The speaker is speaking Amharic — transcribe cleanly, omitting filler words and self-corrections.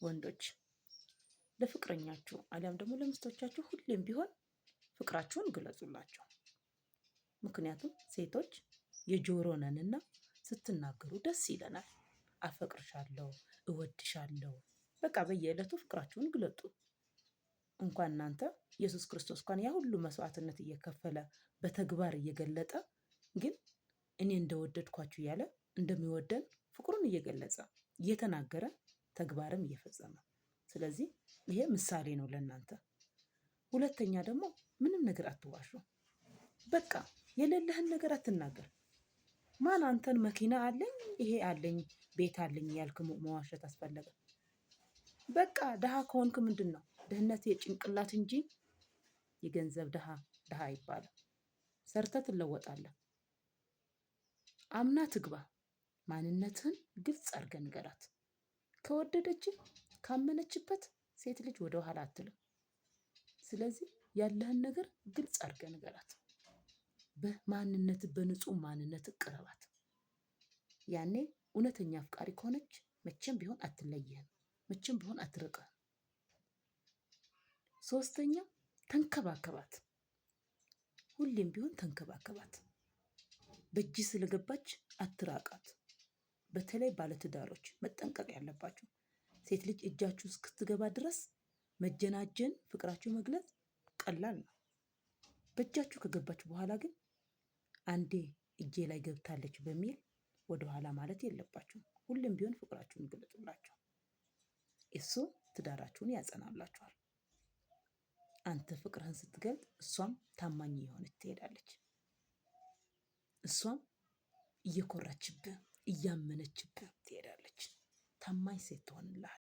ወንዶች ለፍቅረኛችሁ አሊያም ደግሞ ለሚስቶቻችሁ ሁሌም ቢሆን ፍቅራችሁን ግለጹላቸው። ምክንያቱም ሴቶች የጆሮ ነንና ስትናገሩ ደስ ይለናል። አፈቅርሻለሁ፣ እወድሻለሁ፣ በቃ በየዕለቱ ፍቅራችሁን ግለጡ። እንኳን እናንተ ኢየሱስ ክርስቶስ እንኳን ያ ሁሉ መስዋዕትነት እየከፈለ በተግባር እየገለጠ ግን እኔ እንደወደድኳችሁ እያለ እንደሚወደን ፍቅሩን እየገለጸ እየተናገረ ተግባርም እየፈጸመ፣ ስለዚህ ይሄ ምሳሌ ነው ለእናንተ። ሁለተኛ ደግሞ ምንም ነገር አትዋሹ። በቃ የሌለህን ነገር አትናገር። ማን አንተን መኪና አለኝ ይሄ አለኝ ቤት አለኝ ያልክ መዋሸት አስፈለገ? በቃ ድሃ ከሆንክ ምንድነው? ድህነት የጭንቅላት እንጂ የገንዘብ ድሃ አይባልም። ሰርተህ ትለወጣለህ። አምና ትግባ። ማንነትህን ግልጽ አድርገህ ንገራት። ከወደደች ካመነችበት ሴት ልጅ ወደ ኋላ አትልም። ስለዚህ ያለህን ነገር ግልጽ አድርገህ ንገራት። በማንነት በንጹህ ማንነት ቅረባት። ያኔ እውነተኛ አፍቃሪ ከሆነች መቼም ቢሆን አትለይህም፣ መቼም ቢሆን አትርቅህም። ሶስተኛ ተንከባከባት። ሁሌም ቢሆን ተንከባከባት። በእጅ ስለገባች አትራቃት። በተለይ ባለትዳሮች መጠንቀቅ ያለባችሁ፣ ሴት ልጅ እጃችሁ እስክትገባ ድረስ መጀናጀን፣ ፍቅራችሁ መግለጽ ቀላል ነው። በእጃችሁ ከገባች በኋላ ግን አንዴ እጄ ላይ ገብታለች በሚል ወደኋላ ማለት የለባችሁም። ሁሌም ቢሆን ፍቅራችሁን ግለጡላቸው። እሱ ትዳራችሁን ያጸናላችኋል። አንተ ፍቅርህን ስትገልጥ እሷም ታማኝ የሆነች ትሄዳለች። እሷም እየኮራችብህ እያመነችብህ ትሄዳለች። ታማኝ ሴት ትሆንልሃል።